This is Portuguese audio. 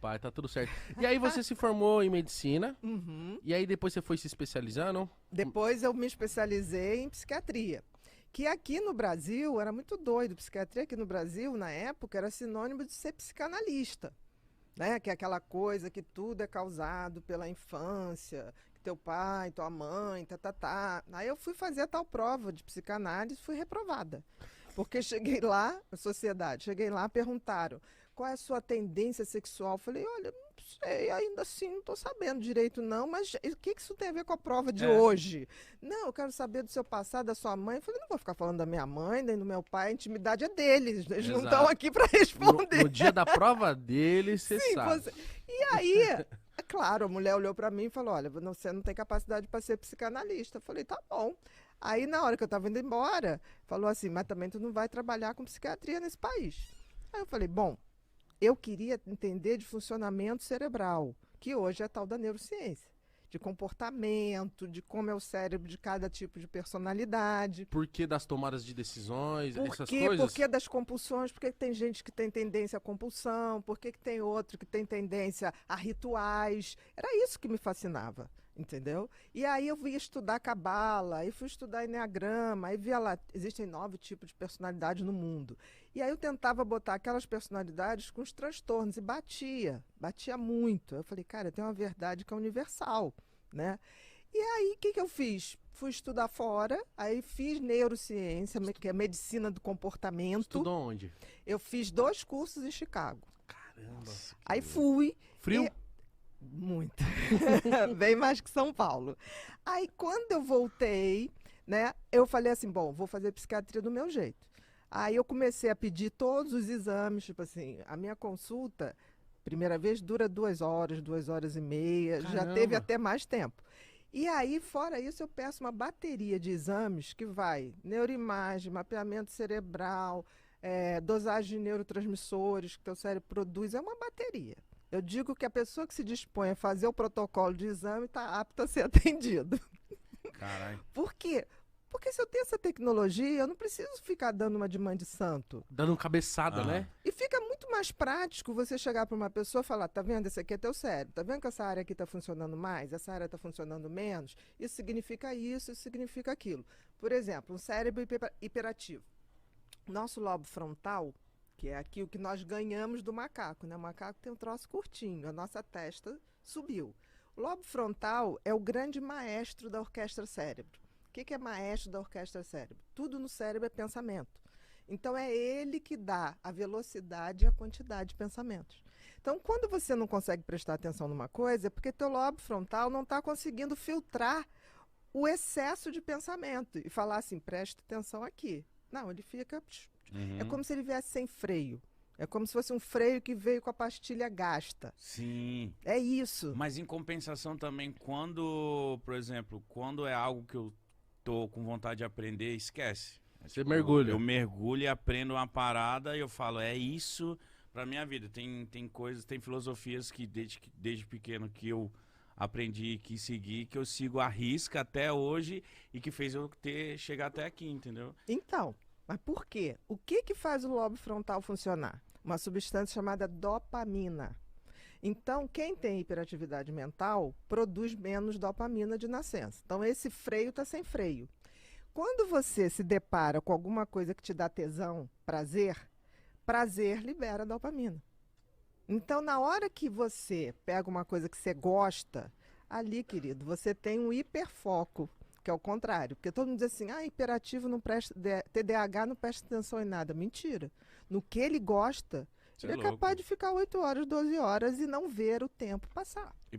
pai, tá tudo certo. E aí você se formou em medicina, Uhum. e aí depois você foi se especializando? Depois eu me especializei em psiquiatria. Que aqui no Brasil, era muito doido, psiquiatria aqui no Brasil, na época, era sinônimo de ser psicanalista. Né? Que é aquela coisa que tudo é causado pela infância, que teu pai, tua mãe, tá, tá, tá. Aí eu fui fazer a tal prova de psicanálise e fui reprovada. Porque cheguei lá, a sociedade, cheguei lá, perguntaram qual é a sua tendência sexual. Falei, olha, não sei, ainda assim não estou sabendo direito não, mas o que isso tem a ver com a prova de hoje? Não, eu quero saber do seu passado, da sua mãe. Falei, não vou ficar falando da minha mãe, nem do meu pai, a intimidade é deles, eles não estão Exato. aqui para No responder. dia da prova dele, você Sim, sabe. E aí, é claro, a mulher olhou para mim e falou, olha, você não tem capacidade para ser psicanalista. Eu falei, tá bom. Aí, na hora que eu estava indo embora, falou assim, mas também tu não vai trabalhar com psiquiatria nesse país. Aí eu falei, bom, eu queria entender de funcionamento cerebral, que hoje é a tal da neurociência, de comportamento, de como é o cérebro de cada tipo de personalidade. Por que das tomadas de decisões, Por essas quê? coisas? Por que das compulsões? Por que tem gente que tem tendência à compulsão? Por que tem outro que tem tendência a rituais? Era isso que me fascinava, entendeu? E aí eu ia estudar cabala, aí fui estudar enneagrama, aí via lá, existem 9 tipos de personalidade no mundo. E aí eu tentava botar aquelas personalidades com os transtornos e batia muito. Eu falei, cara, tem uma verdade que é universal, né? E aí, o que eu fiz? Fui estudar fora, aí fiz neurociência, que é medicina do comportamento. Estudou onde? Eu fiz 2 cursos em Chicago. Caramba. Aí fui. Frio? Muito. Bem mais que São Paulo. Aí, quando eu voltei, né, eu falei assim, bom, vou fazer psiquiatria do meu jeito. Aí eu comecei a pedir todos os exames, tipo assim, a minha consulta, primeira vez, dura 2 horas, 2 horas e meia, já Caramba. teve até mais tempo. E aí, fora isso, eu peço uma bateria de exames que vai neuroimagem, mapeamento cerebral, dosagem de neurotransmissores que teu cérebro produz, é uma bateria. Eu digo que a pessoa que se dispõe a fazer o protocolo de exame está apta a ser atendido. Caralho. Por quê? Porque se eu tenho essa tecnologia, eu não preciso ficar dando uma de mãe de santo. Dando cabeçada, né? E fica muito mais prático você chegar para uma pessoa e falar, tá vendo, esse aqui é teu cérebro, tá vendo que essa área aqui está funcionando mais, essa área está funcionando menos, isso significa isso significa aquilo. Por exemplo, um cérebro hiperativo. Nosso lobo frontal, que é aqui o que nós ganhamos do macaco, né? O macaco tem um troço curtinho, a nossa testa subiu. O lobo frontal é o grande maestro da orquestra cérebro. O que é maestro da orquestra cérebro? Tudo no cérebro é pensamento. Então, é ele que dá a velocidade e a quantidade de pensamentos. Então, quando você não consegue prestar atenção numa coisa, é porque teu lobo frontal não está conseguindo filtrar o excesso de pensamento e falar assim, presta atenção aqui. Não, ele fica... É como se ele viesse sem freio. É como se fosse um freio que veio com a pastilha gasta. Sim. É isso. Mas em compensação também, quando, por exemplo, quando é algo que eu tô com vontade de aprender, esquece. Você mergulha. Eu mergulho e aprendo uma parada e eu falo, é isso pra minha vida. Tem coisas, tem filosofias que desde pequeno que eu aprendi e quis seguir, que eu sigo à risca até hoje e que fez eu chegar até aqui, entendeu? Então, mas por quê? O que faz o lobo frontal funcionar? Uma substância chamada dopamina. Então, quem tem hiperatividade mental produz menos dopamina de nascença. Então, esse freio está sem freio. Quando você se depara com alguma coisa que te dá tesão, prazer libera dopamina. Então, na hora que você pega uma coisa que você gosta, ali, querido, você tem um hiperfoco, que é o contrário. Porque todo mundo diz assim, hiperativo não presta, TDAH não presta atenção em nada. Mentira. No que ele gosta, ele é capaz de ficar 8 horas, 12 horas e não ver o tempo passar. E